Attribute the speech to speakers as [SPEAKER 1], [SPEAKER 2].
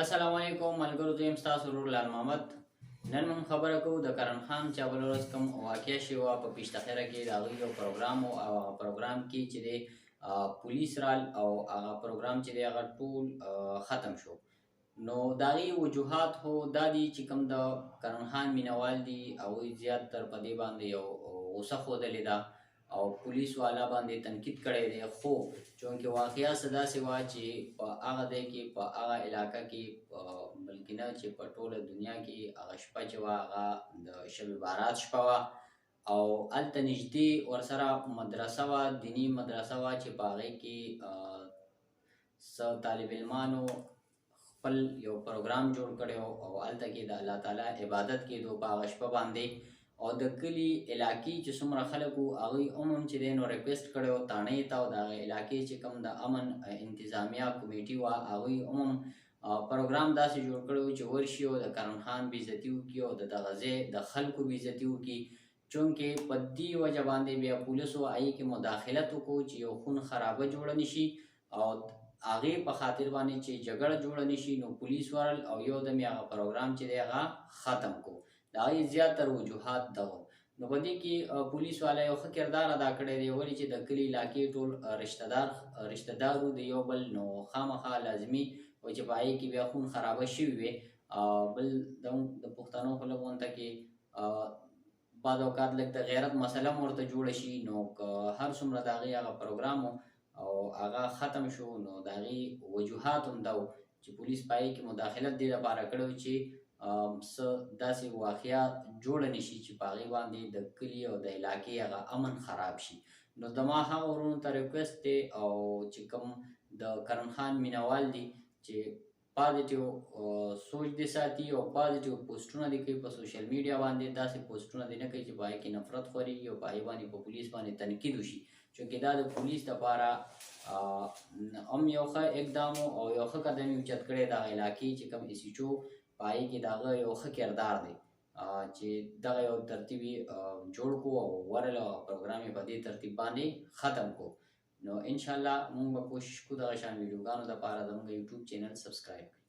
[SPEAKER 1] अस्सलाम वालेकुम मलګرو ته تاسو ورور لال محمد نن موږ خبره کوو د کرن خان چې بل ورځ کوم واقعیا شوه په پیشتخیره کې د هغوی یو پروګرام او هغه پروګرام کې چې د پولیس رال او هغه پروګرام چې دی هغه ټول ختم شو. نو د هغې وجوهات خو دا دي چې کوم د کرن خان مینوال دي هغوی زیات تر په دې باندې یو غوسه ښودلې ده او پولیس والا باندې تنقید کړی دی، خو چونکې واقعیا څه داسې وه چې په هغه ځای کې په هغه علاقه کې بلکې نه چې په ټوله دنیا کې هغه شپه چې وه هغه د شب بارات شپه وه او هلته نږدې ورسره مدرسه وه، دیني مدرسه وه چې په هغې کې څه طالب علمانو خپل یو پروګرام جوړ کړی او هلته کې د الله تعالی عبادت کېدو په هغه شپه باندې. او د کلي علاقې چې څومره خلک وو هغوی هم چې دی نو ریکویسټ کړی و تاڼۍ ته او د هغې علاقې چې کوم د امن انتظامیه کمیټي وه هغوی هم پروګرام داسې جوړ کړی و چې ورشي او د کرن خان بېعزتي وکړي او د دغه ځای د خلکو بېعزتي وکړي. چونکې په دې وجه باندې بیا پولیسو هغې کې مداخلت وکړو چې یو خون خرابه جوړه نه شي او هغې په خاطر باندې چې جګړه جوړه نه شي، نو پولیس ورل او یو دم یې هغه پروګرام چې دی هغه ختم کړو. د هغې زیاتر وجوهات دغه نو په دې کې پولیس والا یو ښه کردار ادا کړی دی، ولې چې د کلي علاقې ټول رشته دار وو د یو بل، نو خامخا لازمي و چې په هغې کې بیا خون خرابه شوي وې. بل د پښتنو په لغونته کې بعض اوقات لږ د غیرت مسله هم ورته جوړه شي، نو که هر څومره د هغې هغه پروګرام او هغه ختم شو، نو د هغې وجوهات هم دا و چې پولیس په هغې کې مداخلت دې لپاره کړی و چې څه داسې واقعه جوړه نه شي چې په هغې باندې د کلي او د علاقې هغه امن خراب شي. نو زما هغه ورونو ته ریکویسټ دی او چې کوم د کرن خان مینوال دي چې پازیټیو سوچ دې ساتي او پازیټیو پوسټونه دې کوي په سوشل میډیا باندې، داسې پوسټونه دې نه کوي چې په هغې کې نفرت خورېږي او په هغې باندې په پولیس باندې تنقید وشي. چونکې دا د پولیس دپاره هم یو ښه اقدام او یو ښه قدم یې اوچت کړی د هغه علاقې چې کوم ایس ایچ او په هغې کې د هغه یو ښه کردار دی چې دغه یو ترتیب یې جوړ کړو او ورل او پروګرام یې په دې ترتیب باندې ختم کړو. نو انشاءالله موږ به کوشش کوو دغه شان ویډیوګانو دپاره زموږ یوټیوب چینل سبسکرایب کړئ.